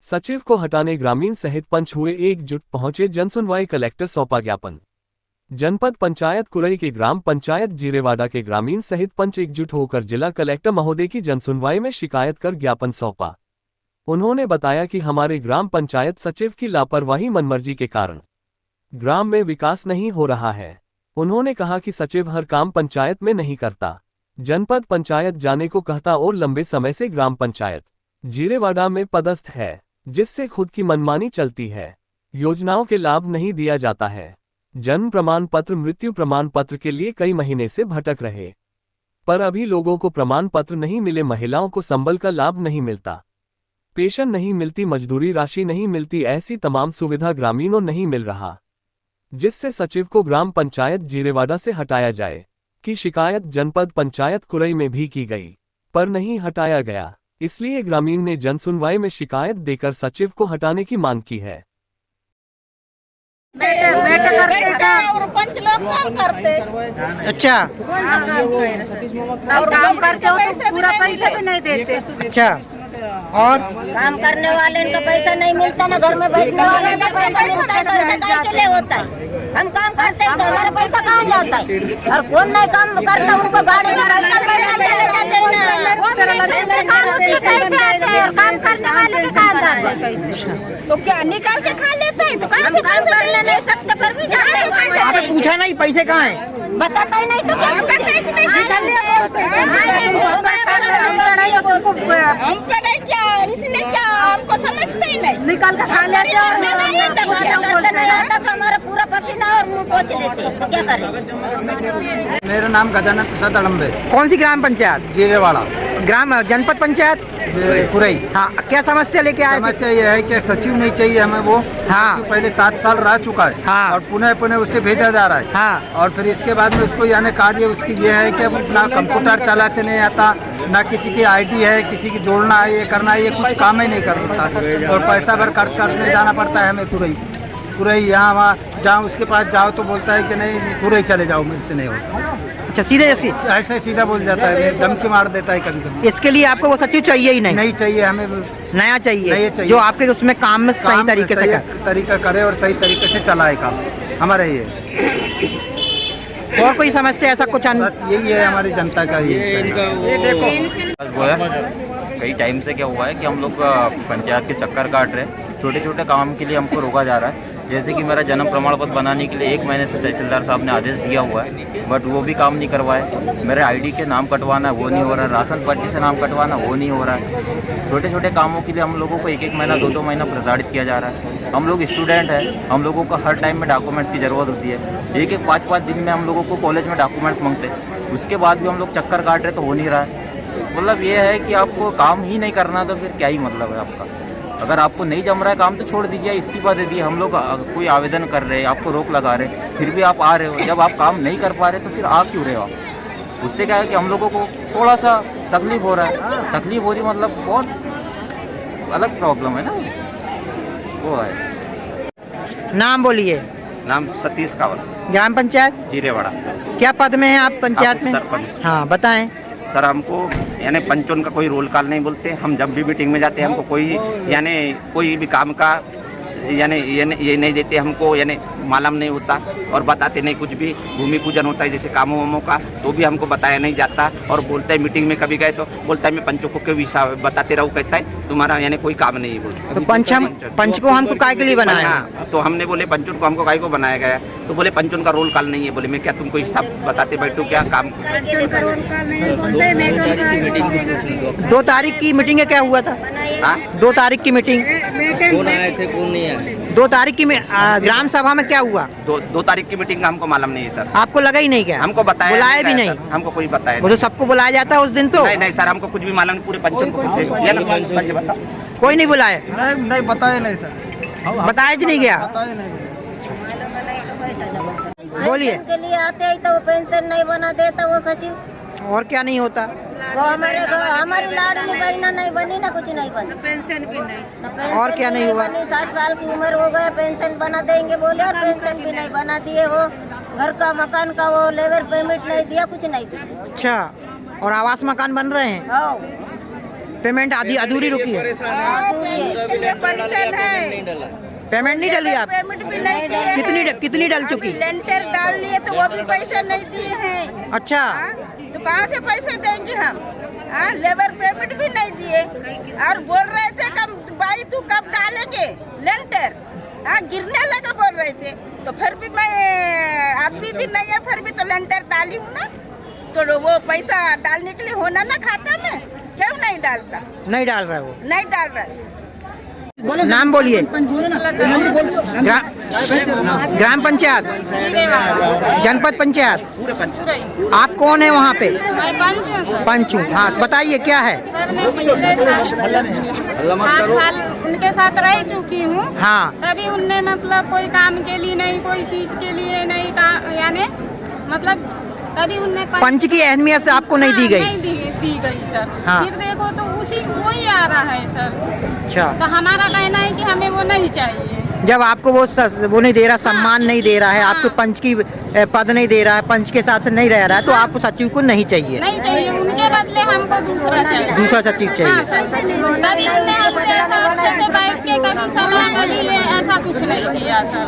सचिव को हटाने ग्रामीण सहित पंच हुए एकजुट, पहुंचे जनसुनवाई, कलेक्टर सौंपा ज्ञापन। जनपद पंचायत कुरई के ग्राम पंचायत जीरेवाड़ा के ग्रामीण सहित पंच एकजुट होकर जिला कलेक्टर महोदय की जनसुनवाई में शिकायत कर ज्ञापन सौंपा। उन्होंने बताया कि हमारे ग्राम पंचायत सचिव की लापरवाही, मनमर्जी के कारण ग्राम में विकास नहीं हो रहा है। उन्होंने कहा कि सचिव हर काम पंचायत में नहीं करता, जनपद पंचायत जाने को कहता और लंबे समय से ग्राम पंचायत जीरेवाड़ा में पदस्थ है, जिससे खुद की मनमानी चलती है। योजनाओं के लाभ नहीं दिया जाता है। जन्म प्रमाण पत्र, मृत्यु प्रमाण पत्र के लिए कई महीने से भटक रहे, पर अभी लोगों को प्रमाण पत्र नहीं मिले। महिलाओं को संबल का लाभ नहीं मिलता, पेंशन नहीं मिलती, मजदूरी राशि नहीं मिलती। ऐसी तमाम सुविधा ग्रामीणों नहीं मिल रहा, जिससे सचिव को ग्राम पंचायत जीरेवाड़ा से हटाया जाए की शिकायत जनपद पंचायत कुरई में भी की गई, पर नहीं हटाया गया। इसलिए ग्रामीण ने जनसुनवाई में शिकायत देकर सचिव को हटाने की मांग की है। और पंच लोग काम करते। अच्छा, और काम करते हो तो पूरा पैसा भी नहीं देते। अच्छा, और काम करने वाले का पैसा नहीं मिलता, ना घर में बैठने वाले का पैसा मिलता है, तो के लिए होता है। हम काम करते हैं तो हमारा पैसा कहाँ जाता है? और कौन नहीं काम करता उनको गाड़ी में काम करने वाले के कहाँ जाता है? तो क्या निकाल के खा लेते हैं? तो हम काम कर नहीं सकते पर भी जाते हैं। आपने पूछा नहीं पैसे कहाँ हैं? बताता ही नहीं तो क्या निकाल लिया बोलते हैं। हमको नहीं, क्या इसने क्या हमको समझते ही नहीं, निकाल कर खा लेते और हमारा पूरा पसीना और मुंह पोंछ लेते, तो क्या करें? मेरा नाम गजानन प्रसाद अड़म्बे। कौन सी ग्राम पंचायत? जीरेवाड़ा ग्राम जनपद पंचायत कुरई। हाँ, क्या समस्या लेके आए? समस्या यह है कि सचिव नहीं चाहिए हमें। वो हाँ, सचिव पहले 7 साल रह चुका है। हाँ, और पुनः उससे भेजा जा रहा है। हाँ, और फिर इसके बाद में उसको यानी कार्य उसकी ये है कि अब ना कंप्यूटर चलाते नहीं आता, ना किसी की आईडी है, किसी की जोड़ना है, ये करना है, ये कुछ काम ही नहीं करता। और पैसा भर करने जाना पड़ता है हमें कुरई यहाँ वहाँ, जहाँ उसके पास जाओ तो बोलता है कि नहीं कुरई चले जाओ, मेरे से नहीं होता। अच्छा, सीधे ऐसे सीधा बोल जाता है, धमकी मार देता है कभी कभी। इसके लिए आपको वो सचिव चाहिए ही नहीं चाहिए, हमें नया चाहिए, जो आपके उसमें काम में सही तरीके से तरीका करे और सही तरीके से चलाए काम। हमारा ये और कोई समस्या ऐसा कुछ? बस यही है हमारी जनता का। ये कई टाइम से क्या हुआ है कि हम लोग पंचायत के चक्कर काट रहे हैं, छोटे छोटे काम के लिए हमको रोका जा रहा है। जैसे कि मेरा जन्म प्रमाण पत्र बनाने के लिए 1 महीने से तहसीलदार साहब ने आदेश दिया हुआ है, बट वो भी काम नहीं करवाए। मेरे आईडी के नाम कटवाना वो नहीं हो रहा है, राशन पर्ची से नाम कटवाना वो नहीं हो रहा है। छोटे छोटे कामों के लिए हम लोगों को 1-1 महीना 2-2 महीना प्रताड़ित किया जा रहा है। हम लोग स्टूडेंट हैं, हम लोगों को हर टाइम में डॉक्यूमेंट्स की ज़रूरत होती है। 1-1 5-5 दिन में हम लोगों को कॉलेज में डॉक्यूमेंट्स मांगते हैं, उसके बाद भी हम लोग चक्कर काट रहे तो हो नहीं रहा है। मतलब ये है कि आपको काम ही नहीं करना तो फिर क्या ही मतलब है आपका? अगर आपको नहीं जम रहा है काम तो छोड़ दीजिए, इस्तीफा दे दिए। हम लोग कोई आवेदन कर रहे हैं, आपको रोक लगा रहे, फिर भी आप आ रहे हो। जब आप काम नहीं कर पा रहे तो फिर आ क्यों रहे हो आप? उससे क्या है कि हम लोगों को थोड़ा सा तकलीफ हो रहा है। तकलीफ हो रही मतलब बहुत अलग प्रॉब्लम है ना, वो है। नाम बोलिए। नाम सतीश कावल, ग्राम पंचायत जीरेवाड़ा। क्या पद में है आप पंचायत में? सरपंच। हाँ, बताएं। सर, हमको यानी पंचों का कोई रोल कॉल नहीं बोलते। हम जब भी मीटिंग में जाते हैं हमको कोई यानी कोई भी काम का यानी ये नहीं देते हमको, यानी मालूम नहीं होता और बताते नहीं कुछ भी। भूमि पूजन होता है जैसे कामों वामों का, तो भी हमको बताया नहीं जाता। और बोलता है मीटिंग में कभी गए तो बोलता है मैं पंचों को क्यों बताते रहूँ, कहता है तुम्हारा यानी कोई काम नहीं है। बोलते तो पंच को हमको काय के लिए बनाया? तो हमने बोले पंचों को हमको काय को बनाया गया? तो बोले पंचों का रोल कॉल नहीं है। बोले मैं क्या तुमको हिसाब बताते बैठूँ क्या काम? 2 तारीख की मीटिंग है, क्या हुआ था? 2 तारीख की मीटिंग, कौन आए थे कौन नहीं आए? 2 तारीख की ग्राम सभा में क्या हुआ? 2 तारीख की मीटिंग का हमको मालूम नहीं है सर। आपको लगा ही नहीं क्या? हमको बताया, बुलाया भी नहीं। हमको कोई बताया वो तो सबको बुलाया जाता है उस दिन। तो नहीं सर, हमको कुछ भी मालूम नहीं। पूरे पंचों को कोई नहीं बुलाया? नहीं बताया नहीं सर, बताया जी नहीं गया। बोलिए। के लिए आते हैं तो वो पेंशन नहीं बना देता वो सचिव। और क्या नहीं होता? वो हमारी लाडली बहना नहीं बनी, ना कुछ नहीं बनी, पेंशन भी नहीं। और क्या नहीं हुआ? 60 साल की उम्र हो गए, पेंशन बना देंगे बोले और पेंशन भी नहीं बना दिए। वो घर का मकान का वो लेबर पेमेंट नहीं दिया, कुछ नहीं दिया। अच्छा, और आवास मकान बन रहे हैं? पेमेंट आधी अधूरी रुकी है। पेमेंट नहीं डली आप? पेमेंट भी नहीं दिए। कितनी डल चुकी? लेंटर डाल लिए तो वो भी पैसे नहीं दिए हैं। अच्छा, तो कहाँ से पैसे देंगे हम? लेबर पेमेंट भी नहीं दिए और बोल रहे थे कब भाई तू कब डालेंगे लेंटर? गिरने लगा बोल रहे थे। तो फिर भी मैं आदमी भी नहीं है, फिर भी तो लेंटर डाली हूँ ना। तो वो पैसा डालने के लिए होना ना खाता में, क्यों नहीं डालता? नहीं डाल रहा है वो। नहीं डाल रहा। नाम बोलिए। ग्राम पंचायत, जनपद पंचायत। आप कौन है वहाँ पे? पंचू। हाँ, बताइए क्या है? सर मैं पिछले 5 साल उनके साथ रह चुकी हूँ। हाँ, तभी उनने मतलब कोई काम के लिए नहीं, कोई चीज के लिए नहीं, यानी मतलब तभी उनने पंच की अहमियत आपको नहीं दी गई? नहीं दी गई सर। हाँ। फिर देखो तो उसी वही आ रहा है सर। अच्छा, तो हमारा कहना है कि हमें वो नहीं चाहिए। जब आपको वो नहीं दे रहा, सम्मान नहीं दे रहा है, आपको पंच की पद नहीं दे रहा है, पंच के साथ नहीं रह रहा है, तो आपको सचिव को नहीं चाहिए? नहीं चाहिए, उनके बदले हमको दूसरा चाहिए। दूसरा सचिव चाहिए। तभी उनने हमसे ऐसा अच्छे से बैठ के कभी सलाह लिए, ऐसा कुछ नहीं किया सर।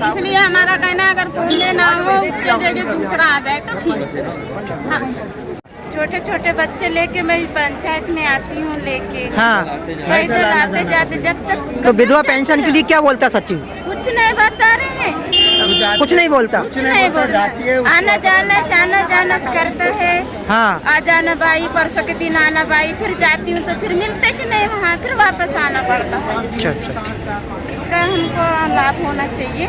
इसलिए हमारा कहना है अगर पुण्य ना हो उसके जगह दूसरा आ जाए तो ठीक। हाँ। छोटे छोटे बच्चे लेके मैं पंचायत में आती हूँ लेके। हाँ, पैदल आते जाते जब तक। तो विधवा पेंशन के लिए क्या बोलता सचिव? कुछ नहीं बता रहे हैं। कुछ नहीं बोलता? नहीं बोलता। आना जाना करता है। हाँ, आ जाना भाई, परसों के दिन आना भाई, फिर जाती हूँ तो फिर मिलते ही नहीं वहाँ, फिर वापस आना पड़ता है। अच्छा अच्छा। इसका हमको लाभ होना चाहिए,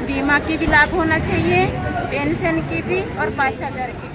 बीमा की भी लाभ होना चाहिए, पेंशन की भी और 5,000 की।